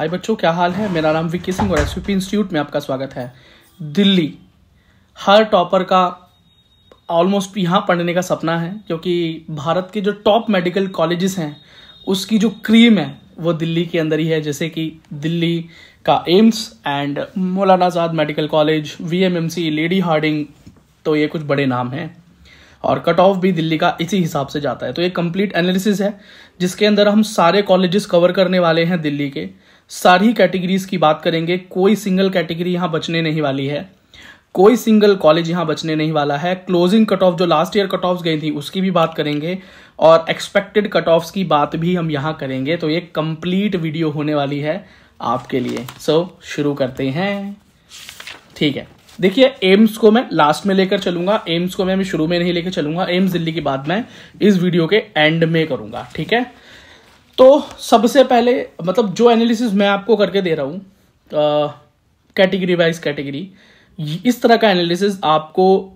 हाय बच्चों, क्या हाल है। मेरा नाम विक्की सिंह और एसवीपी इंस्टीट्यूट में आपका स्वागत है। दिल्ली हर टॉपर का ऑलमोस्ट यहाँ पढ़ने का सपना है, क्योंकि भारत के जो टॉप मेडिकल कॉलेजेस हैं उसकी जो क्रीम है वो दिल्ली के अंदर ही है। जैसे कि दिल्ली का AIIMS and Maulana Azad medical college, VMMC, Lady Hardinge, तो ये कुछ बड़े नाम हैं और कट ऑफ भी दिल्ली का इसी हिसाब से जाता है। तो ये कंप्लीट एनालिसिस है जिसके अंदर हम सारे कॉलेजेस कवर करने वाले हैं। दिल्ली के सारी कैटेगरीज की बात करेंगे, कोई सिंगल कैटेगरी यहाँ बचने नहीं वाली है, कोई सिंगल कॉलेज यहाँ बचने नहीं वाला है। क्लोजिंग कट ऑफ जो लास्ट ईयर कट ऑफ्स गई थी उसकी भी बात करेंगे और एक्सपेक्टेड कट ऑफ्स की बात भी हम यहाँ करेंगे। तो ये कंप्लीट वीडियो होने वाली है आपके लिए। शुरू करते हैं। ठीक है, देखिए एम्स को मैं लास्ट में लेकर चलूंगा, एम्स को मैं शुरू में नहीं लेकर चलूंगा। एम्स दिल्ली की बात मैं इस वीडियो के एंड में करूंगा। ठीक है, तो सबसे पहले मतलब जो एनालिसिस मैं आपको करके दे रहा हूं कैटेगरी वाइज कैटेगरी, इस तरह का एनालिसिस आपको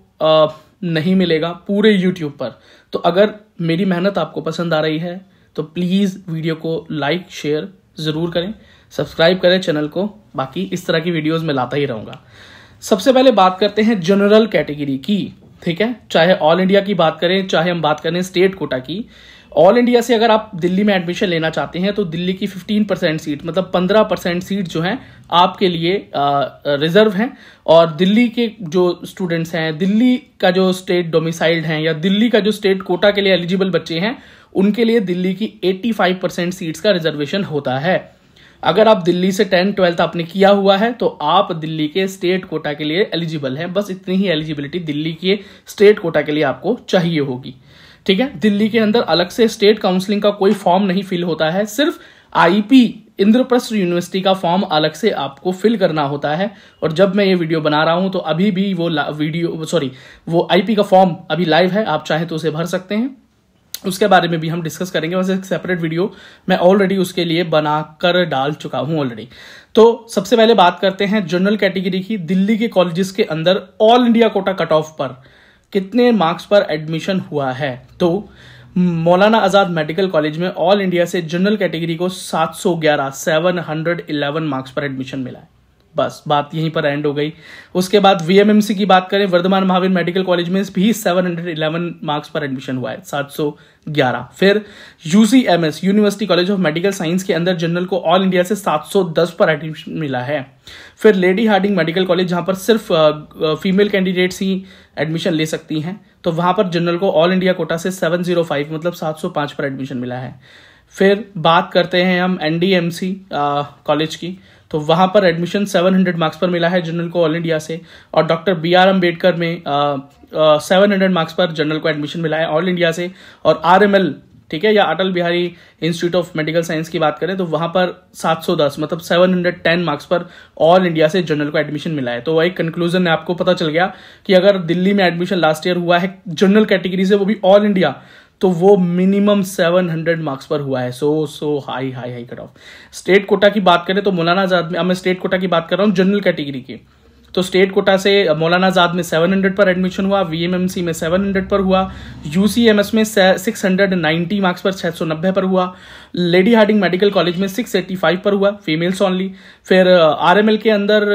नहीं मिलेगा पूरे यूट्यूब पर। तो अगर मेरी मेहनत आपको पसंद आ रही है तो प्लीज वीडियो को लाइक शेयर जरूर करें, सब्सक्राइब करें चैनल को। बाकी इस तरह की वीडियोस मैं लाता ही रहूंगा। सबसे पहले बात करते हैं जनरल कैटेगरी की। ठीक है, चाहे ऑल इंडिया की बात करें, चाहे हम बात करें स्टेट कोटा की। ऑल इंडिया से अगर आप दिल्ली में एडमिशन लेना चाहते हैं तो दिल्ली की 15% सीट, मतलब 15% सीट जो हैं आपके लिए रिजर्व हैं। और दिल्ली के जो स्टूडेंट्स हैं, दिल्ली का जो स्टेट डोमिसाइल्ड हैं या दिल्ली का जो स्टेट कोटा के लिए एलिजिबल बच्चे हैं, उनके लिए दिल्ली की 85% सीट्स का रिजर्वेशन होता है। अगर आप दिल्ली से 10-12 आपने किया हुआ है तो आप दिल्ली के स्टेट कोटा के लिए एलिजिबल हैं। बस इतनी ही एलिजिबिलिटी दिल्ली के स्टेट कोटा के लिए आपको चाहिए होगी। ठीक है, दिल्ली के अंदर अलग से स्टेट काउंसलिंग का कोई फॉर्म नहीं फिल होता है, सिर्फ आईपी इंद्रप्रस्थ यूनिवर्सिटी का फॉर्म अलग से आपको फिल करना होता है। और जब मैं ये वीडियो बना रहा हूं तो अभी भी वो आईपी का फॉर्म अभी लाइव है, आप चाहें तो उसे भर सकते हैं। उसके बारे में भी हम डिस्कस करेंगे, वैसे एक सेपरेट वीडियो मैं ऑलरेडी उसके लिए बनाकर डाल चुका हूं ऑलरेडी। तो सबसे पहले बात करते हैं जनरल कैटेगरी की। दिल्ली के कॉलेजेस के अंदर all India Kota cut off पर कितने मार्क्स पर एडमिशन हुआ है। तो मौलाना आज़ाद मेडिकल कॉलेज में ऑल इंडिया से जनरल कैटेगरी को 711 मार्क्स पर एडमिशन मिला है। बस बात यहीं पर एंड हो गई। उसके बाद वीएमएमसी की बात करें, वर्धमान महावीर मेडिकल कॉलेज में भी 711 मार्क्स पर एडमिशन हुआ है, 711। फिर UCMS university college of medical science के अंदर जनरल को ऑल इंडिया से 710 पर एडमिशन मिला है। फिर लेडी हार्डिंग मेडिकल कॉलेज, जहां पर सिर्फ फीमेल कैंडिडेट्स ही एडमिशन ले सकती हैं, तो वहां पर जनरल को ऑल इंडिया कोटा से 705 मतलब 705 पर एडमिशन मिला है। फिर बात करते हैं हम एनडीएमसी कॉलेज की, तो वहां पर एडमिशन 700 मार्क्स पर मिला है जनरल को ऑल इंडिया से। और डॉक्टर BR अम्बेडकर में 700 मार्क्स पर जनरल को एडमिशन मिला है ऑल इंडिया से। और RML, ठीक है, या Atal Bihari institute of medical science की बात करें तो वहां पर 710 मतलब 710 मार्क्स पर ऑल इंडिया से जनरल को एडमिशन मिला है। तो एक कंक्लूजन में आपको पता चल गया कि अगर दिल्ली में एडमिशन लास्ट ईयर हुआ है जनरल कैटेगरी से, वो भी ऑल इंडिया, तो वो मिनिमम 700 मार्क्स पर हुआ है। So high cut off. State quota की बात करें तो मौलाना आजाद में, मैं स्टेट कोटा की बात कर रहा हूँ जनरल कैटेगरी की, तो स्टेट कोटा से मौलाना आजाद में 700 पर एडमिशन हुआ, वीएमएमसी में 700 पर हुआ, यूसीएमएस में 690 मार्क्स पर 690 पर हुआ, लेडी हार्डिंग मेडिकल कॉलेज में 685 पर हुआ, फीमेल्स ओनली। फिर आरएमएल के अंदर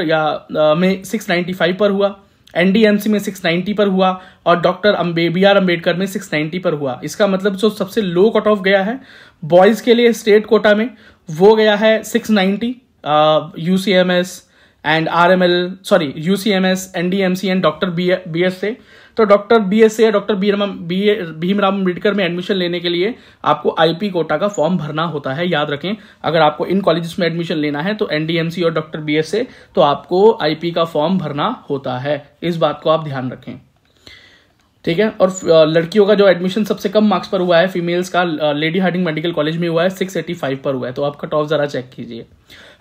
में 695 पर हुआ, एनडीएमसी में 690 पर हुआ और डॉक्टर BR अम्बेडकर में 690 पर हुआ। इसका मतलब जो सबसे लो कट ऑफ गया है बॉयज के लिए स्टेट कोटा में वो गया है 690, UCMS and UCMS, NDMC and doctor BS से। तो डॉक्टर BS से डॉक्टर भीमराव अम्बेडकर में एडमिशन लेने के लिए आपको आईपी कोटा का फॉर्म भरना होता है। याद रखें, अगर आपको इन कॉलेजेस में एडमिशन लेना है तो एनडीएमसी और डॉक्टर BS से तो आपको आईपी का फॉर्म भरना होता है। इस बात को आप ध्यान रखें, ठीक है। और लड़कियों का जो एडमिशन सबसे कम मार्क्स पर हुआ है फीमेल्स का, लेडी हार्डिंग मेडिकल कॉलेज में हुआ है, 685 पर हुआ है। तो आप कट ऑफ जरा चेक कीजिए।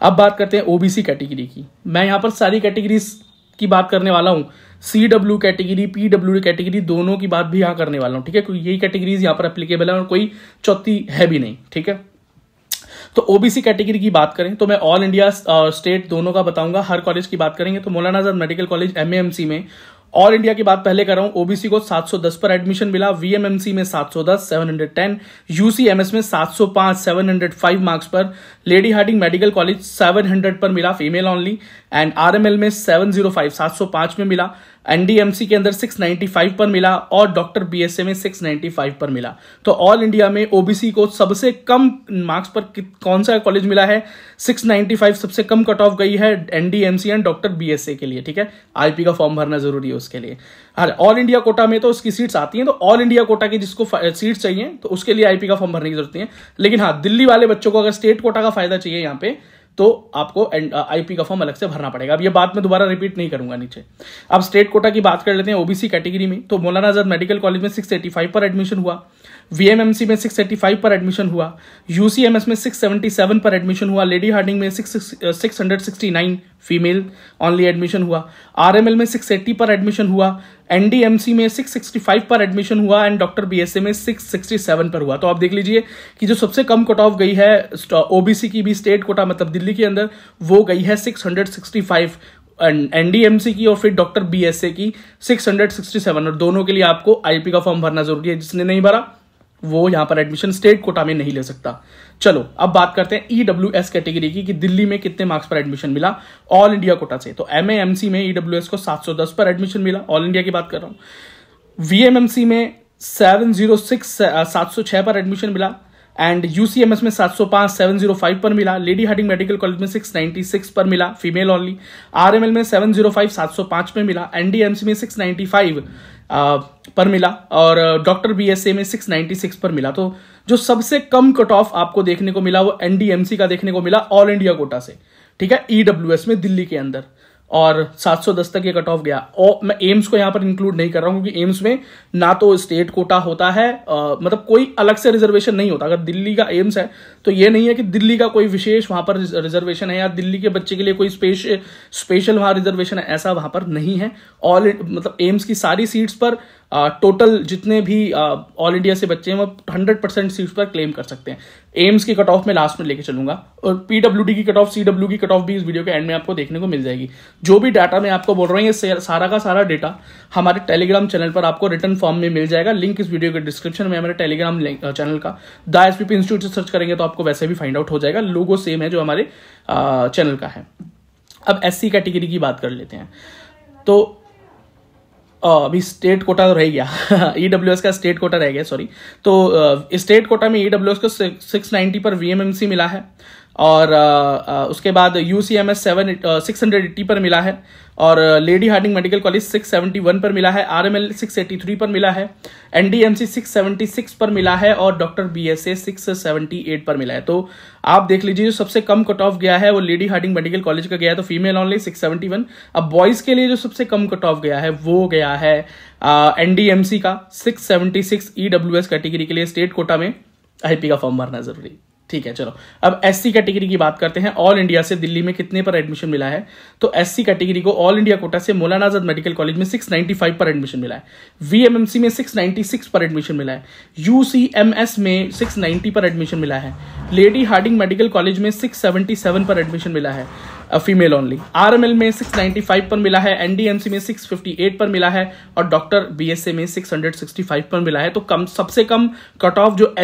अब बात करते हैं ओबीसी कैटेगरी की। मैं यहाँ पर सारी कैटेगरीज की बात करने वाला हूँ, CW कैटेगरी, PW कैटेगरी, दोनों की बात भी यहाँ करने वाला हूँ, ठीक है। कोई यही कैटेगरीज यहाँ पर एप्लीकेबल है और कोई चौथी है भी नहीं, ठीक है। तो ओबीसी कैटेगरी की बात करें तो मैं ऑल इंडिया स्टेट दोनों का बताऊंगा। हर कॉलेज की बात करेंगे तो Maulana Azad medical college MAMC में ऑल इंडिया की बात पहले कर रहा हूं, ओबीसी को 710 पर एडमिशन मिला, वीएमएमसी में 710 710, यूसीएमएस में 705 705 मार्क्स पर, लेडी हार्डिंग मेडिकल कॉलेज 700 पर मिला फीमेल ओनली, एंड आरएमएल में 705 705 में मिला, एनडीएमसी के अंदर 695 पर मिला और डॉक्टर बीएसए में 695 पर मिला। तो ऑल इंडिया में ओबीसी को सबसे कम मार्क्स पर कौन सा कॉलेज मिला है? 695 सबसे कम कट ऑफ गई है एनडीएमसी एंड डॉक्टर बीएसए के लिए, ठीक है। आईपी का फॉर्म भरना जरूरी है उसके लिए। ऑल इंडिया कोटा में तो उसकी सीट्स आती हैं, तो ऑल इंडिया कोटा की जिसको सीट्स चाहिए तो उसके लिए आईपी का फॉर्म भरने की जरूरत नहीं है। लेकिन हाँ, दिल्ली वाले बच्चों को अगर स्टेट कोटा का फायदा चाहिए यहाँ पे तो आपको आईपी का फॉर्म अलग से भरना पड़ेगा। अब ये बात मैं दोबारा रिपीट नहीं करूंगा नीचे। अब स्टेट कोटा की बात कर लेते हैं ओबीसी कैटेगरी में। तो मौलाना आजाद मेडिकल कॉलेज में 685 पर एडमिशन हुआ, वीएमएमसी में 685 पर एडमिशन हुआ, यूसीएमएस में 677 पर एडमिशन हुआ, लेडी हार्डिंग में 669 फीमेल ओनली एडमिशन हुआ, आरएमएल में 680 पर एडमिशन हुआ, एनडीएमसी में 665 पर एडमिशन हुआ एंड डॉक्टर बीएसए में 667 पर हुआ। तो आप देख लीजिए कि जो सबसे कम कट ऑफ गई है ओबीसी की भी स्टेट कोटा मतलब दिल्ली के अंदर, वो गई है 665, एनडीएमसी की और फिर डॉक्टर बीएसए की 667, और दोनों के लिए आपको आईपी का फॉर्म भरना जरूरी है। जिसने नहीं भरा वो यहां पर एडमिशन स्टेट कोटा में नहीं ले सकता। चलो अब बात करते हैं ईडब्ल्यूएस कैटेगरी की कि दिल्ली में कितने मार्क्स पर एडमिशन मिला ऑल इंडिया कोटा से। तो एमएएमसी में ईडब्ल्यूएस को 710 पर एडमिशन मिला, ऑल इंडिया की बात कर रहा हूं। वीएमएमसी में 706 पर एडमिशन मिला एंड यूसीएमएस में 705 705 पर मिला, लेडी हार्डिंग मेडिकल कॉलेज में 696 पर मिला फीमेल ओनली, आरएमएल में 705 705 में मिला, एनडीएमसी में 695 पर मिला और डॉक्टर बीएसए में 696 पर मिला। तो जो सबसे कम कट ऑफ आपको देखने को मिला वो एनडीएमसी का देखने को मिला ऑल इंडिया कोटा से, ठीक है, ईडब्ल्यूएस में दिल्ली के अंदर, और 710 तक ये कट ऑफ गया। और मैं एम्स को यहां पर इंक्लूड नहीं कर रहा हूं क्योंकि एम्स में ना तो स्टेट कोटा होता है, मतलब कोई अलग से रिजर्वेशन नहीं होता। अगर दिल्ली का एम्स है तो ये नहीं है कि दिल्ली का कोई विशेष वहां पर रिजर्वेशन है या दिल्ली के बच्चे के लिए कोई स्पेशल वहां रिजर्वेशन है, ऐसा वहां पर नहीं है। ऑल मतलब एम्स की सारी सीट्स पर टोटल जितने भी ऑल इंडिया से बच्चे हैं वो 100% सीट्स पर क्लेम कर सकते हैं। एम्स की कट ऑफ में लास्ट में लेके चलूंगा और पीडब्ल्यूडी की कट ऑफ, सीडब्ल्यू की कट ऑफ भी इस वीडियो के एंड में आपको देखने को मिल जाएगी। जो भी डाटा मैं आपको बोल रहा हूँ ये सारा का सारा डेटा हमारे टेलीग्राम चैनल पर आपको रिटर्न फॉर्म में मिल जाएगा। लिंक इस वीडियो के डिस्क्रिप्शन में हमारे टेलीग्राम चैनल का द एसपीपी इंस्टीट्यूट से सर्च करेंगे तो आपको वैसे भी फाइंड आउट हो जाएगा। लोगो सेम है जो हमारे चैनल का है। अब एससी कैटेगरी की बात कर लेते हैं। तो अभी स्टेट कोटा तो रह गया ईडब्ल्यूएस का स्टेट कोटा रह गया, सॉरी। तो स्टेट कोटा में ईडब्ल्यूएस को 690 पर वीएमएमसी मिला है और उसके बाद यूसीएमएस 680 पर मिला है और लेडी हार्डिंग मेडिकल कॉलेज 671 पर मिला है, आरएमएल 683 पर मिला है, एनडीएमसी 676 पर मिला है और डॉक्टर बीएसए 678 पर मिला है। तो आप देख लीजिए जो सबसे कम कट ऑफ गया है वो लेडी हार्डिंग मेडिकल कॉलेज का गया है, तो फीमेल ओनली 671। अब बॉयज के लिए जो सबसे कम कट ऑफ गया है वो गया है एनडीएमसी का 676 ईडब्ल्यूएस कैटेगरी के लिए स्टेट कोटा में आईपी का फॉर्म भरना जरूरी। ठीक है, चलो अब एससी कैटेगरी की बात करते हैं। ऑल इंडिया से दिल्ली में कितने पर एडमिशन मिला है? तो एससी कैटेगरी को ऑल इंडिया कोटा से मौलाना आजाद मेडिकल कॉलेज में 695 पर एडमिशन मिला है, वीएमएमसी में 696 पर एडमिशन मिला है, यूसीएमएस में 690 पर एडमिशन मिला है, लेडी हार्डिंग मेडिकल कॉलेज में 677 पर एडमिशन मिला है फीमेल ओनली, आरएमएल में 695 पर मिला है, एनडीएमसी में 658 पर मिला है और डॉक्टर बीएसए में 665 पर मिला है। तो सबसे कम कट ऑफ जो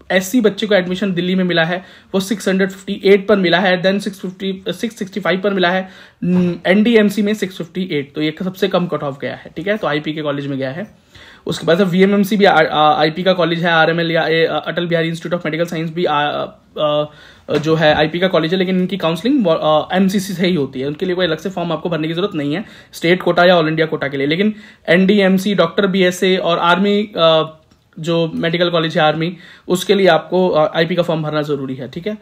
एससी बच्चे को एडमिशन दिल्ली में मिला है वो 658 पर मिला है, देन 665 पर मिला है, एनडीएमसी में 658। तो ये सबसे कम कट ऑफ गया है, ठीक है। तो आईपी के कॉलेज में गया है। उसके बाद वीएमएमसी भी आईपी का कॉलेज है, आरएमएल या Atal Bihari institute of medical science भी जो है आईपी का कॉलेज है, लेकिन इनकी काउंसलिंग एमसीसी से ही होती है। उनके लिए कोई अलग से फॉर्म आपको भरने की जरूरत नहीं है स्टेट कोटा या ऑल इंडिया कोटा के लिए। लेकिन एनडीएमसी, डॉक्टर बीएसए और आर्मी जो मेडिकल कॉलेज है आर्मी, उसके लिए आपको आईपी का फॉर्म भरना जरूरी है, ठीक है।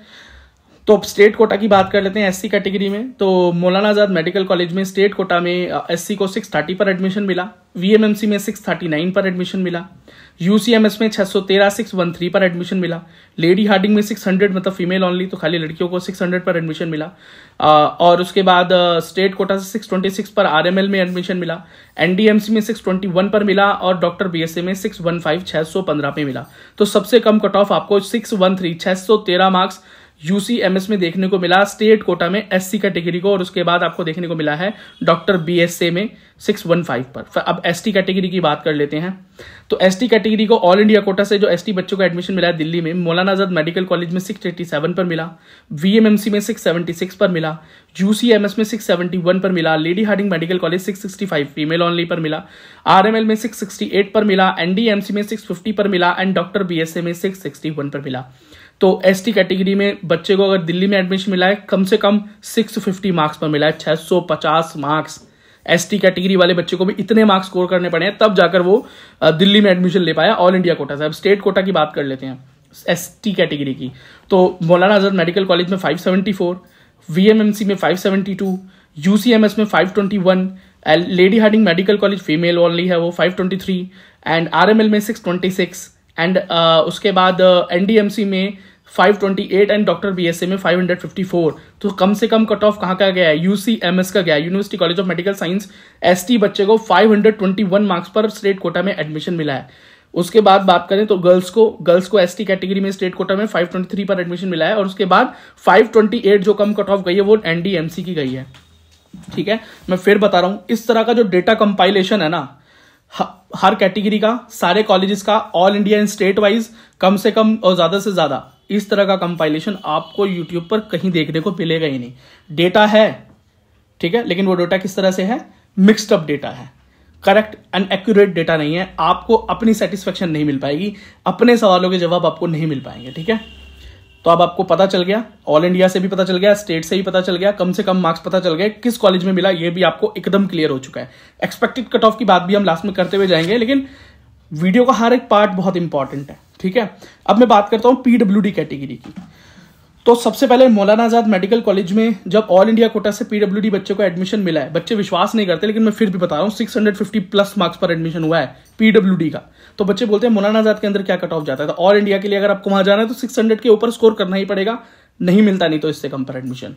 तो अब स्टेट कोटा की बात कर लेते हैं एससी कैटेगरी में। तो मौलाना आजाद मेडिकल कॉलेज में स्टेट कोटा में एससी को 630 पर एडमिशन मिला, वीएमएमसी में 639 पर एडमिशन मिला, यूसीएमएस में 613 613 पर एडमिशन मिला, लेडी हार्डिंग में 600 मतलब फीमेल ओनली, तो खाली लड़कियों को 600 पर एडमिशन मिला और उसके बाद स्टेट कोटा से 626 पर आरएमएल में एडमिशन मिला, एनडीएमसी में 621 पर मिला और डॉक्टर बीएसए में 615 615 पे मिला। तो सबसे कम कट ऑफ आपको 613 613 मार्क्स यूसीएमएस में देखने को मिला स्टेट कोटा में एससी कैटेगरी को, और उसके बाद आपको देखने को मिला है डॉक्टर बीएसए में 615 पर। अब एसटी कैटेगरी की बात कर लेते हैं। तो एसटी कैटेगरी को ऑल इंडिया कोटा से जो एसटी बच्चों को एडमिशन मिला है दिल्ली में, मौलाना आजाद मेडिकल कॉलेज में 687 पर मिला, वीएमएमसी में 676 पर मिला, यूसीएमएस में 671 पर मिला, Lady Hardinge Medical College 665 female only पर मिला, आरएमएल में 668 पर मिला, एनडीएमसी में 650 पर मिला एंड डॉक्टर बीएसए में 661 पर मिला। तो एसटी कैटेगरी में बच्चे को अगर दिल्ली में एडमिशन मिला है कम से कम 650 मार्क्स पर मिला है, 650 मार्क्स। एसटी कैटेगरी वाले बच्चे को भी इतने मार्क्स स्कोर करने पड़े हैं तब जाकर वो दिल्ली में एडमिशन ले पाया ऑल इंडिया कोटा से। अब स्टेट कोटा की बात कर लेते हैं एसटी कैटेगरी की। तो मौलाना आजाद मेडिकल कॉलेज में 574, वीएमएमसी में 572, यूसीएमएस में 521, Lady Hardinge Medical College female only है वो 523 एंड आरएमएल में 626 एंड उसके बाद एनडीएमसी में 528 एंड डॉक्टर बीएसए में 554। तो कम से कम कट ऑफ कहाँ का गया है, यूसीएमएस का गया है, university college of medical science. ST बच्चे को 521 मार्क्स पर स्टेट कोटा में एडमिशन मिला है। उसके बाद बात करें तो गर्ल्स को एसटी कैटेगरी में स्टेट कोटा में 523 पर एडमिशन मिला है, और उसके बाद 528 जो कम कट ऑफ गई है वो एनडीएमसी की गई है। ठीक है, मैं फिर बता रहा हूं, इस तरह का जो डेटा कंपाइलेशन है ना हर कैटेगरी का, सारे कॉलेजेस का, all India and state wise कम से कम और ज्यादा से ज्यादा इस तरह का कंपाइलेशन आपको यूट्यूब पर कहीं देखने को मिलेगा ही नहीं। डेटा है, ठीक है, लेकिन वो डेटा किस तरह से है, मिक्स्ड अप डेटा है, करेक्ट एंड एक्यूरेट डेटा नहीं है। आपको अपनी सेटिस्फेक्शन नहीं मिल पाएगी, अपने सवालों के जवाब आपको नहीं मिल पाएंगे। ठीक है, तो अब आपको पता चल गया, ऑल इंडिया से भी पता चल गया, स्टेट से भी पता चल गया, कम से कम मार्क्स पता चल गए, किस कॉलेज में मिला ये भी आपको एकदम क्लियर हो चुका है। एक्सपेक्टेड कट ऑफ की बात भी हम लास्ट में करते हुए जाएंगे, लेकिन वीडियो का हर एक पार्ट बहुत इंपॉर्टेंट है। ठीक है, अब मैं बात करता हूं पीडब्ल्यूडी कैटेगरी की। तो सबसे पहले मौलाना आजाद मेडिकल कॉलेज में जब ऑल इंडिया कोटा से पीडब्ल्यूडी बच्चों को एडमिशन मिला है, बच्चे विश्वास नहीं करते लेकिन मैं फिर भी बता रहा हूं, 650 प्लस मार्क्स पर एडमिशन हुआ है पीडब्ल्यूडी का। तो बच्चे बोलते हैं मौलाना आजाद के अंदर क्या कट ऑफ जाता है, तो ऑल इंडिया के लिए अगर आपको वहां जाना है तो 600 के ऊपर स्कोर करना ही पड़ेगा, नहीं मिलता नहीं तो इससे कम पर एडमिशन।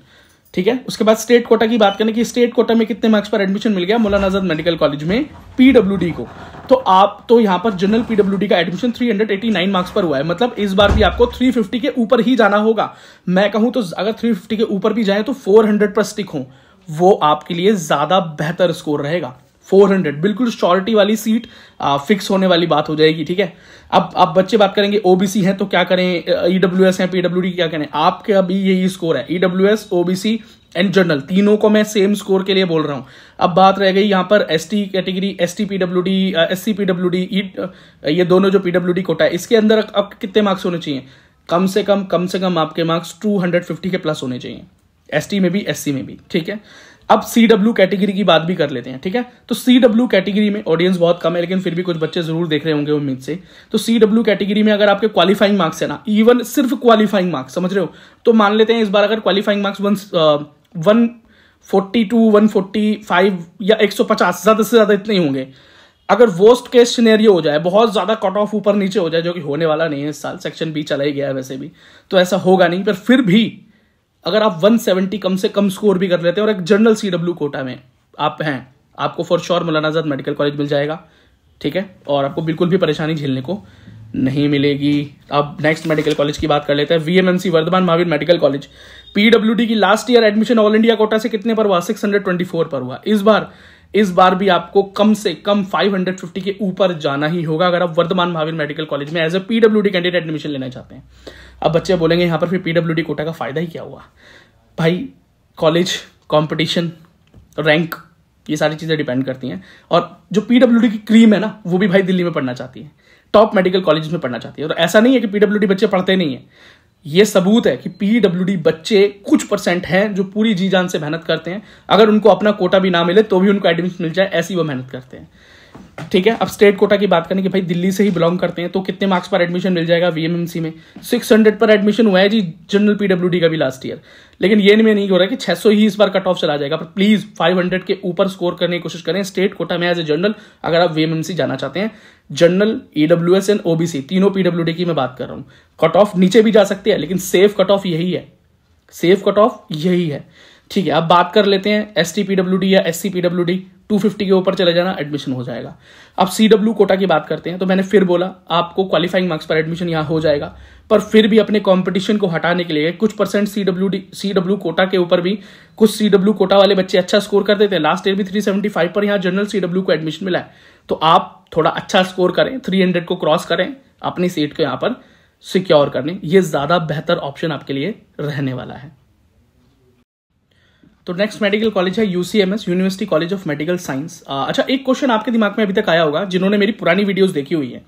ठीक है, उसके बाद स्टेट कोटा की बात करें कि स्टेट कोटा में कितने मार्क्स पर एडमिशन मिल गया मौलाना आजाद मेडिकल कॉलेज में पीडब्ल्यूडी को, तो यहां पर जनरल पीडब्ल्यूडी का एडमिशन 389 मार्क्स पर हुआ है। मतलब इस बार भी आपको 350 के ऊपर ही जाना होगा। मैं कहूं तो अगर 350 के ऊपर भी जाए तो 400 पर स्टिक हो, वो आपके लिए ज्यादा बेहतर स्कोर रहेगा। 400 बिल्कुल श्योरिटी वाली सीट फिक्स होने वाली बात हो जाएगी। ठीक है, अब बच्चे बात करेंगे ओबीसी हैं तो क्या करें, ईडब्ल्यूएस है, पीडब्ल्यूडी क्या करें। आपके अभी यही स्कोर है, ईडब्ल्यूएस, ओबीसी एंड जनरल, तीनों को मैं सेम स्कोर के लिए बोल रहा हूं। अब बात रह गई यहां पर ST category, ST PWD, SC PWD, ये दोनों जो पीडब्ल्यूडी कोटा है, इसके अंदर अब कितने मार्क्स होने चाहिए, कम से कम आपके मार्क्स 250 के प्लस होने चाहिए, एसटी में भी एससी में भी। ठीक है, अब सीडब्ल्यू कैटेगरी की बात भी कर लेते हैं। ठीक है, तो सीडब्ल्यू कैटेगरी में ऑडियंस बहुत कम है लेकिन फिर भी कुछ बच्चे जरूर देख रहे होंगे उम्मीद से। तो सीडब्ल्यू कैटेगरी में अगर आपके क्वालिफाइंग मार्क्स है ना, इवन सिर्फ क्वालिफाइंग मार्क्स, समझ रहे हो, तो मान लेते हैं इस बार अगर क्वालिफाइंग मार्क्स 142, 145 या 150, ज्यादा से ज्यादा इतने ही होंगे। अगर वर्स्ट केस सिनेरियो हो जाए, बहुत ज्यादा कट ऑफ ऊपर नीचे हो जाए, जो कि होने वाला नहीं है इस साल, सेक्शन बी चला ही गया है वैसे भी, तो ऐसा होगा नहीं, पर फिर भी अगर आप 170 कम से कम स्कोर भी कर लेते हैं और एक जनरल सीडब्ल्यू कोटा में आप हैं, आपको for sure Maulana Azad medical college मिल जाएगा। ठीक है, और आपको बिल्कुल भी परेशानी झेलने को नहीं मिलेगी। अब नेक्स्ट मेडिकल कॉलेज की बात कर लेते हैं, VMMC Vardhman Mahavir medical college. PWD की last year admission all India quota से कितने पर हुआ, 624 पर हुआ। इस बार भी आपको कम से कम 550 के ऊपर जाना ही होगा अगर आप वर्धमान महावीर मेडिकल कॉलेज में as a PWD candidate admission लेना चाहते हैं। अब बच्चे बोलेंगे यहां पर फिर पीडब्ल्यूडी कोटा का फायदा ही क्या हुआ। भाई कॉलेज, कंपटीशन, रैंक, ये सारी चीजें डिपेंड करती हैं, और जो पीडब्ल्यूडी की क्रीम है ना वो भी भाई दिल्ली में पढ़ना चाहती है, टॉप मेडिकल कॉलेज में पढ़ना चाहती है। और ऐसा नहीं है कि पीडब्ल्यूडी बच्चे पढ़ते नहीं है, ये सबूत है कि पीडब्ल्यूडी बच्चे कुछ परसेंट हैं जो पूरी जी जान से मेहनत करते हैं, अगर उनको अपना कोटा भी ना मिले तो भी उनको एडमिशन मिल जाए, ऐसी वो मेहनत करते हैं। ठीक है, अब स्टेट कोटा की बात करें कि भाई दिल्ली से ही बिलोंग करते हैं तो कितने मार्क्स पर एडमिशन मिल जाएगा वीएमएमसी में, 600 पर एडमिशन हुआ है जी जनरल पीडब्ल्यूडी का भी लास्ट ईयर। लेकिन ये नहीं हो रहा कि 600 ही इस बार कट ऑफ चला जाएगा, पर प्लीज 500 के ऊपर स्कोर करने की कोशिश करें स्टेट कोटा में एज ए जनरल, अगर आप वीएमएमसी जाना चाहते हैं। जनरल, ईडब्ल्यूएस एंड ओबीसी तीनों पीडब्ल्यूडी की मैं बात कर रहा हूं। कट ऑफ नीचे भी जा सकती है लेकिन सेफ कट ऑफ यही है, सेफ कट ऑफ यही है। ठीक है, अब बात कर लेते हैं एसटी पीडब्ल्यूडी या एससी पीडब्ल्यूडी, 250 के ऊपर चले जाना, एडमिशन हो जाएगा। अब सीडब्ल्यू कोटा की बात करते हैं, तो मैंने फिर बोला आपको क्वालिफाइंग मार्क्स पर एडमिशन यहां हो जाएगा। पर फिर भी अपने कंपटीशन को हटाने के लिए कुछ परसेंट सीडब्ल्यू कोटा के ऊपर भी कुछ सीडब्ल्यू कोटा वाले बच्चे अच्छा स्कोर कर देते हैं। लास्ट ईयर भी 375 पर यहाँ जनरल सीडब्ल्यू को एडमिशन मिला है। तो आप थोड़ा अच्छा स्कोर करें, 300 को क्रॉस करें, अपनी सीट को यहाँ पर सिक्योर करने, ये ज्यादा बेहतर ऑप्शन आपके लिए रहने वाला है। तो नेक्स्ट मेडिकल कॉलेज है UCMS, university college of medical science. अच्छा, एक क्वेश्चन आपके दिमाग में अभी तक आया होगा, जिन्होंने मेरी पुरानी वीडियोस देखी हुई है,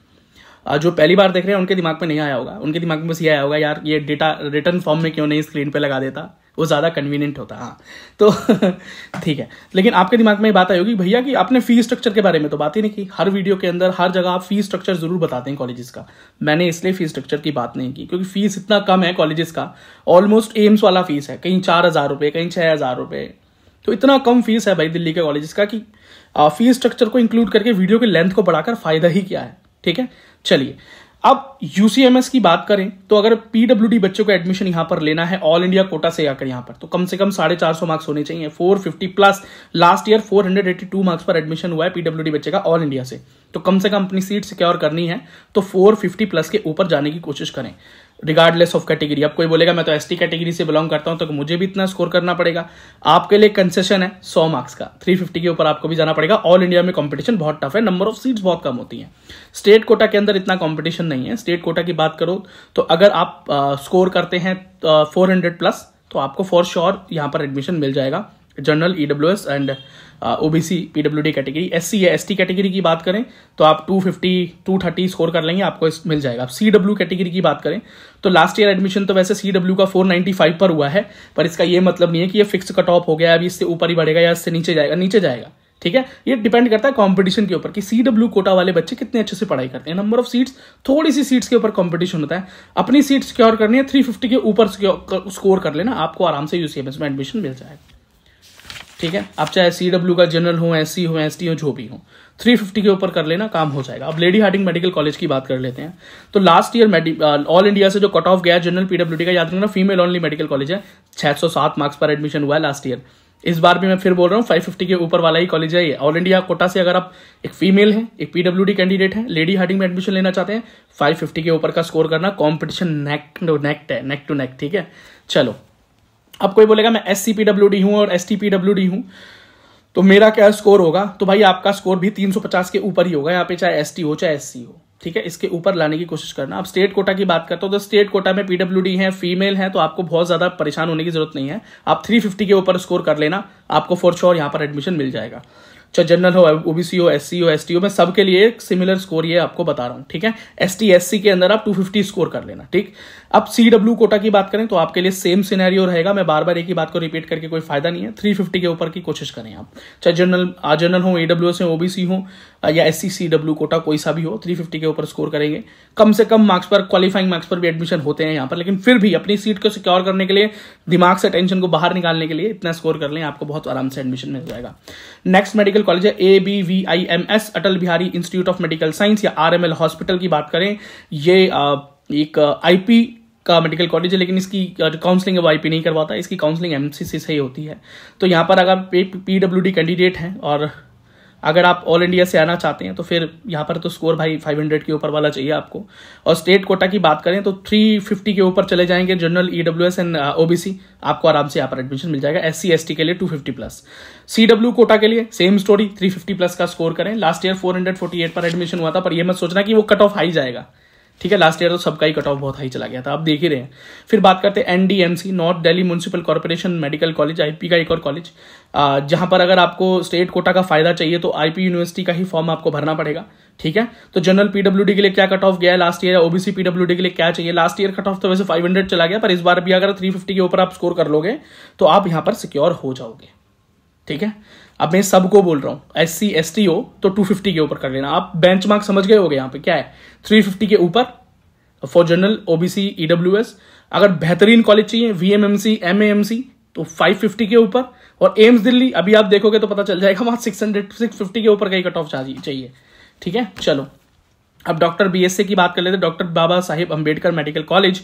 जो पहली बार देख रहे हैं उनके दिमाग में नहीं आया होगा। उनके दिमाग में बस ये आया होगा, यार ये डेटा रिटर्न फॉर्म में क्यों नहीं स्क्रीन पे लगा देता, वो ज़्यादा कन्वीनियंट होता। हाँ तो ठीक है, लेकिन आपके दिमाग में ये बात आई होगी भैया कि आपने फीस स्ट्रक्चर के बारे में तो बात ही नहीं की। हर वीडियो के अंदर हर जगह आप फीस स्ट्रक्चर जरूर बताते हैं कॉलेजेस का। मैंने इसलिए फीस स्ट्रक्चर की बात नहीं की क्योंकि फीस इतना कम है कॉलेजेस का, ऑलमोस्ट एम्स वाला फीस है, कहीं 4,000 रुपये, कहीं 6,000 रुपये। तो इतना कम फीस है भाई दिल्ली के कॉलेजेस का कि फीस स्ट्रक्चर को इंक्लूड करके वीडियो के लेंथ को बढ़ाकर फायदा ही क्या है। ठीक है, चलिए अब यूसीएमएस की बात करें तो अगर पीडब्ल्यूडी बच्चों को एडमिशन यहां पर लेना है ऑल इंडिया कोटा से आकर यहां पर, तो कम से कम 450 मार्क्स होने चाहिए, 450 प्लस। लास्ट ईयर 482 मार्क्स पर एडमिशन हुआ है पीडब्ल्यूडी बच्चे का ऑल इंडिया से। तो कम से कम अपनी सीट सिक्योर करनी है तो 450 प्लस के ऊपर जाने की कोशिश करें, रिगार्डलेस ऑफ कैटेगरी। अब कोई बोलेगा मैं तो एसटी कैटेगरी से बिलोंग करता हूं तो मुझे भी इतना स्कोर करना पड़ेगा। आपके लिए कंसेशन है 100 मार्क्स का, 350 के ऊपर आपको भी जाना पड़ेगा। ऑल इंडिया में कंपटीशन बहुत टफ है, नंबर ऑफ सीट्स बहुत कम होती हैं। स्टेट कोटा के अंदर इतना कंपटीशन नहीं है। स्टेट कोटा की बात करो तो अगर आप स्कोर करते हैं 400 प्लस तो आपको फॉर श्योर यहां पर एडमिशन मिल जाएगा। General, EWS and OBC PWD category. SC या एसटी कैटेगरी की बात करें तो आप 250 230 स्कोर कर लेंगे, आपको मिल जाएगा। आप सीडब्ल्यू कैटेगरी की बात करें तो लास्ट ईयर एडमिशन तो वैसे सीडब्ल्यू का 495 पर हुआ है, पर इसका ये मतलब नहीं है कि ये फिक्स कट ऑफ हो गया, अभी इससे ऊपर ही बढ़ेगा या इससे नीचे जाएगा। ठीक है, ये डिपेंड करता है कंपटीशन के ऊपर कि सीडब्ल्यू कोटा वाले बच्चे कितने अच्छे से पढ़ाई करते हैं। नंबर ऑफ सीट्स, थोड़ी सी सीट्स के ऊपर कंपटीशन होता है। अपनी सीट सिक्योर करनी है, 350 के ऊपर स्कोर कर लेना, आपको आराम से यूसीएमएस में एडमिशन मिल जाएगा। ठीक है, आप चाहे सीडब्ल्यू का जनरल हो, एससी हो, एसटी हो, जो भी हो, 350 के ऊपर कर लेना, काम हो जाएगा। अब लेडी हार्डिंग मेडिकल कॉलेज की बात कर लेते हैं। तो लास्ट ईयर ऑल इंडिया से जो कट ऑफ गया जनरल पीडब्ल्यूडी का, याद रखना फीमेल ओनली मेडिकल कॉलेज है, 607 मार्क्स पर एडमिशन हुआ है लास्ट ईयर। इस बार भी मैं फिर बोल रहा हूँ 550 के ऊपर वाला ही कॉलेज है ये। ऑल इंडिया कोटा से अगर आप एक फीमेल है, एक पीडब्ल्यूडी कैंडिडेट है, लेडी हार्डिंग में एडमिशन लेना चाहते हैं, 550 के ऊपर का स्कोर करना। Competition neck to neck. ठीक है, चलो अब कोई बोलेगा मैं एससी पीडब्ल्यूडी हूं और एसटी पीडब्ल्यूडी हूं तो मेरा क्या स्कोर होगा, तो भाई आपका स्कोर भी 350 के ऊपर ही होगा यहाँ पे, चाहे एसटी हो चाहे एससी हो। ठीक है, इसके ऊपर लाने की कोशिश करना। अब स्टेट कोटा की बात करता हूं तो स्टेट कोटा में पीडब्ल्यूडी है, फीमेल है, तो आपको बहुत ज्यादा परेशान होने की जरूरत नहीं है। आप 350 के ऊपर स्कोर कर लेना, आपको फॉर श्योर यहाँ पर एडमिशन मिल जाएगा। चाहे जनरल हो, ओबीसी हो, एससी हो, एसटी हो, मैं सबके लिए एक सिमिलर स्कोर ये आपको बता रहा हूं। ठीक है, एसटी एससी के अंदर आप 250 स्कोर कर लेना। ठीक, अब सीडब्ल्यू कोटा की बात करें तो आपके लिए सेम सिनेरियो रहेगा। मैं बार बार एक ही बात को रिपीट करके कोई फायदा नहीं है। 350 के ऊपर की कोशिश करें आप, चाहे जनरल हो, ईडब्ल्यूएस हो, ओबीसी हो या एससी सीडब्ल्यू कोटा कोई सा भी हो, 350 के ऊपर स्कोर करेंगे। कम से कम मार्क्स पर, क्वालिफाइंग मार्क्स पर भी एडमिशन होते हैं यहाँ पर, लेकिन फिर भी अपनी सीट को सिक्योर करने के लिए, दिमाग से टेंशन को बाहर निकालने के लिए इतना स्कोर कर लें, आपको बहुत आराम से एडमिशन मिल जाएगा। नेक्स्ट मेडिकल कॉलेज है ABVIMS, Atal Bihari institute of medical science या RML हॉस्पिटल की बात करें, ये एक आईपी का मेडिकल कॉलेज है, लेकिन इसकी काउंसलिंग वो आईपी नहीं करवाता, इसकी काउंसलिंग एमसीसी से ही होती है। तो यहाँ पर अगर पीडब्ल्यूडी कैंडिडेट हैं और अगर आप ऑल इंडिया से आना चाहते हैं तो फिर यहाँ पर तो स्कोर भाई 500 के ऊपर वाला चाहिए आपको। और स्टेट कोटा की बात करें तो 350 के ऊपर चले जाएंगे, जनरल, ईडब्ल्यूएस एंड ओबीसी, आपको आराम से यहाँ पर एडमिशन मिल जाएगा। एससी एसटी के लिए 250 प्लस। सीडब्ल्यू कोटा के लिए सेम स्टोरी, 350 प्लस का स्कोर करें। लास्ट ईयर 448 पर एडमिशन हुआ था, पर यह मत सोचना कि वो कट ऑफ हाई जाएगा। ठीक है, लास्ट ईयर तो सबका ही कट ऑफ बहुत हाई चला गया था, आप देख ही रहे हैं। फिर बात करते हैं NDMC, north Delhi municipal corporation medical college, IP का एक और कॉलेज, जहां पर अगर आपको स्टेट कोटा का फायदा चाहिए तो आईपी यूनिवर्सिटी का ही फॉर्म आपको भरना पड़ेगा। ठीक है, तो जनरल पीडब्ल्यूडी के लिए क्या कट ऑफ गया है लास्ट ईयर, या ओबीसी पीडब्ल्यूडी के लिए क्या चाहिए। लास्ट ईयर कट ऑफ तो वैसे 500 चला गया, पर इस बार भी अगर 350 के ऊपर आप स्कोर कर लोगे तो आप यहां पर सिक्योर हो जाओगे। ठीक है, अब मैं सबको बोल रहा हूं, एससी एसटी हो तो 250 के ऊपर कर लेना। आप बेंचमार्क समझ गए होगे, यहाँ पे क्या है, 350 के ऊपर फॉर जनरल, ओबीसी, ईडब्ल्यूएस। अगर बेहतरीन कॉलेज चाहिए, VMMC, MAMC, तो 550 के ऊपर। और एम्स दिल्ली अभी आप देखोगे तो पता चल जाएगा, वहां 650 के ऊपर का ही कट ऑफ चाहिए। ठीक है, चलो अब डॉक्टर BSA की बात कर लेते हैं। Doctor Baba Saheb Ambedkar medical college,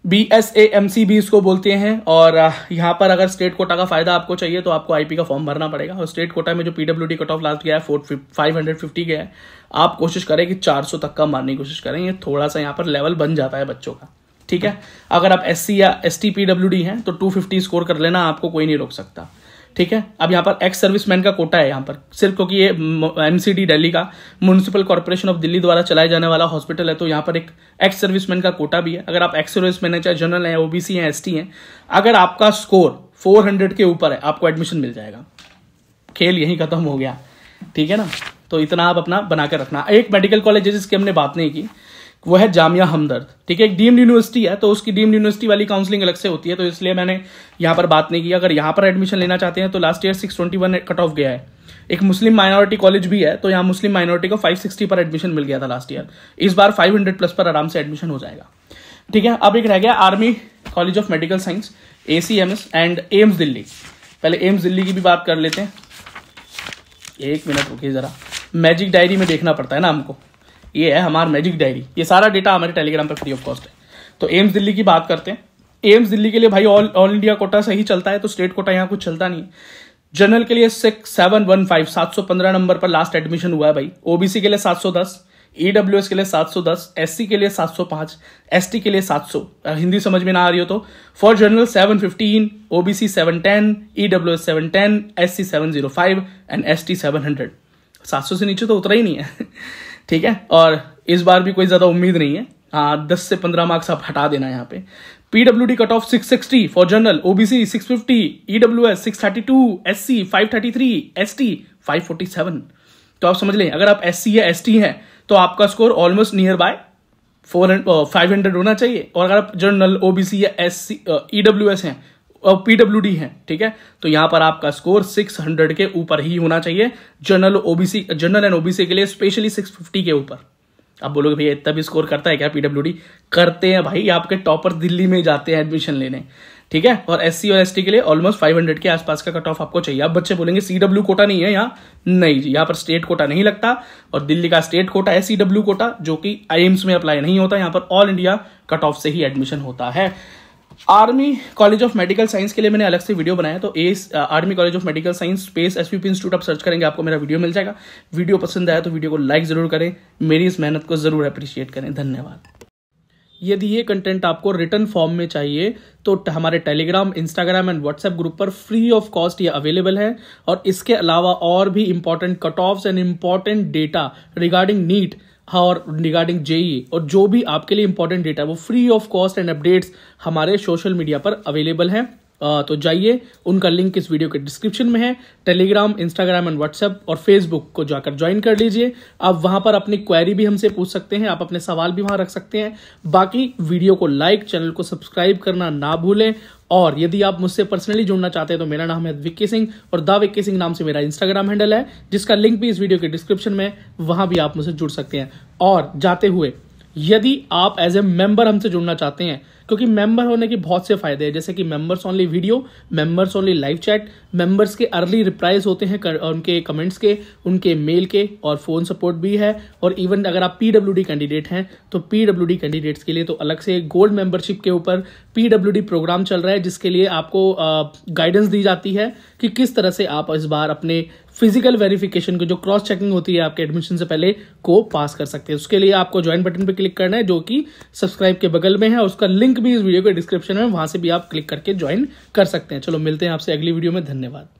BSAMC भी इसको बोलते हैं। और यहाँ पर अगर स्टेट कोटा का फायदा आपको चाहिए तो आपको आईपी का फॉर्म भरना पड़ेगा। और स्टेट कोटा में जो पीडब्ल्यूडी कट ऑफ लास्ट गया है 550 गया है, आप कोशिश करें कि 400 तक का मारने की कोशिश करें। ये थोड़ा सा यहाँ पर लेवल बन जाता है बच्चों का। ठीक है। अगर आप SC या ST PWD हैं तो 250 स्कोर कर लेना, आपको कोई नहीं रोक सकता, ठीक है। अब यहाँ पर एक्स सर्विसमैन का कोटा है यहाँ पर, सिर्फ क्योंकि ये MCD दिल्ली का म्युनिसिपल कॉर्पोरेशन ऑफ दिल्ली द्वारा चलाए जाने वाला हॉस्पिटल है, तो यहाँ पर एक एक्स सर्विसमैन का कोटा भी है। अगर आप एक्स सर्विसमैन है, चाहे जनरल है, OBC है, ST है, अगर आपका स्कोर 400 के ऊपर है आपको एडमिशन मिल जाएगा। खेल यहीं खत्म हो गया, ठीक है ना। तो इतना आप अपना बना कर रखना। एक मेडिकल कॉलेज है जिसकी हमने बात नहीं की, वो है जामिया हमदर्द, ठीक है। एक डीम्ड यूनिवर्सिटी है, तो उसकी डीम्ड यूनिवर्सिटी वाली काउंसलिंग अलग से होती है, तो इसलिए मैंने यहाँ पर बात नहीं की। अगर यहाँ पर एडमिशन लेना चाहते हैं तो लास्ट ईयर 621 कट ऑफ गया है। एक मुस्लिम माइनॉरिटी कॉलेज भी है, तो यहाँ मुस्लिम माइनॉरिटी को 560 पर एडमिशन मिल गया था लास्ट ईयर। इस बार 500+ पर आराम से एडमिशन हो जाएगा, ठीक है। अब एक रह गया army college of medical science, ACMS and AIIMS Delhi. पहले एम्स दिल्ली की भी बात कर लेते हैं। एक मिनट रुकिए जरा, मैजिक डायरी में देखना पड़ता है ना हमको। ये है हमारा मैजिक डायरी, ये सारा डेटा हमारे टेलीग्राम पर फ्री ऑफ कॉस्ट है। तो एम्स दिल्ली की बात करते हैं। एम्स दिल्ली के लिए भाई ऑल इंडिया कोटा सही चलता है, तो स्टेट कोटा यहाँ कुछ चलता नहीं। जनरल के लिए 6715 715 नंबर पर लास्ट एडमिशन हुआ है भाई। OBC के लिए 710, EWS के लिए 710, SC के लिए 705, ST के लिए 700। हिंदी समझ में ना आ रही हो तो for general 715, OBC 710, EWS 710, SC 705 and ST 700। 700 से नीचे तो उतरा ही नहीं है ठीक है। और इस बार भी कोई ज्यादा उम्मीद नहीं है। हाँ, 10 से 15 मार्क्स आप हटा देना यहाँ पे। PWD cut off 660 for general, OBC 650, EWS 632, SC 533, ST 547। तो आप समझ लें, अगर आप SC या ST हैं तो आपका स्कोर ऑलमोस्ट नियर बाय 500 होना चाहिए। और अगर आप जनरल, OBC या SC EWS हैं और PWD हैं, ठीक है, तो यहां पर आपका स्कोर 600 के ऊपर ही होना चाहिए। जनरल एंड OBC के लिए स्पेशली 650 के ऊपर। आप बोलोगे भैया इतना भी स्कोर करता है क्या PWD? करते हैं भाई, आपके टॉपर दिल्ली में जाते हैं एडमिशन लेने, ठीक है। और SC और ST के लिए ऑलमोस्ट 500 के आसपास का कट ऑफ आपको चाहिए। अब बच्चे बोलेंगे CW कोटा नहीं है यहाँ, नहीं जी, यहाँ पर स्टेट कोटा नहीं लगता। और दिल्ली का स्टेट कोटा है CW कोटा, जो कि IIMS में अप्लाई नहीं होता। यहाँ पर ऑल इंडिया कट ऑफ से ही एडमिशन होता है। Army college of medical science के लिए मैंने अलग से वीडियो बनाया, तो army college of medical science space SVP institute आप सर्च करेंगे, आपको मेरा वीडियो मिल जाएगा। वीडियो पसंद आया तो वीडियो को लाइक जरूर करें, मेरी इस मेहनत को जरूर अप्रिशिएट करें। धन्यवाद। यदि ये कंटेंट आपको रिटर्न फॉर्म में चाहिए तो हमारे Telegram, Instagram and WhatsApp group पर फ्री ऑफ कॉस्ट ये अवेलेबल है। और इसके अलावा और भी important cut offs and important data regarding NEET और रिगार्डिंग JEE और जो भी आपके लिए इंपॉर्टेंट डेटा वो free of cost and updates हमारे सोशल मीडिया पर अवेलेबल हैं। तो जाइए, उनका लिंक इस वीडियो के डिस्क्रिप्शन में है। टेलीग्राम, इंस्टाग्राम एंड व्हाट्सएप और फेसबुक को जाकर ज्वाइन कर लीजिए। आप वहां पर अपनी क्वेरी भी हमसे पूछ सकते हैं, आप अपने सवाल भी वहां रख सकते हैं। बाकी वीडियो को लाइक, चैनल को सब्सक्राइब करना ना भूलें। और यदि आप मुझसे पर्सनली जुड़ना चाहते हैं तो मेरा नाम है विक्की सिंह और द विक्की सिंह नाम से मेरा इंस्टाग्राम हैंडल है, जिसका लिंक भी इस वीडियो के डिस्क्रिप्शन में, वहां भी आप मुझसे जुड़ सकते हैं। और जाते हुए, यदि आप एज ए मेंबर हमसे जुड़ना चाहते हैं, क्योंकि मेंबर होने के बहुत से फायदे हैं, जैसे कि members only video, members only live chat, members के अर्ली रिप्लाईज होते हैं उनके कमेंट्स के, उनके मेल के, और फोन सपोर्ट भी है। और इवन अगर आप PWD कैंडिडेट हैं तो PWD कैंडिडेट्स के लिए तो अलग से गोल्ड मेंबरशिप के ऊपर PWD प्रोग्राम चल रहा है, जिसके लिए आपको गाइडेंस दी जाती है कि किस तरह से आप इस बार अपने फिजिकल वेरिफिकेशन को, जो क्रॉस चेकिंग होती है आपके एडमिशन से पहले, को पास कर सकते हैं। उसके लिए आपको ज्वाइन बटन पर क्लिक करना है, जो कि सब्सक्राइब के बगल में है। उसका लिंक भी इस वीडियो के डिस्क्रिप्शन में, वहां से भी आप क्लिक करके ज्वाइन कर सकते हैं। चलो मिलते हैं आपसे अगली वीडियो में। धन्यवाद।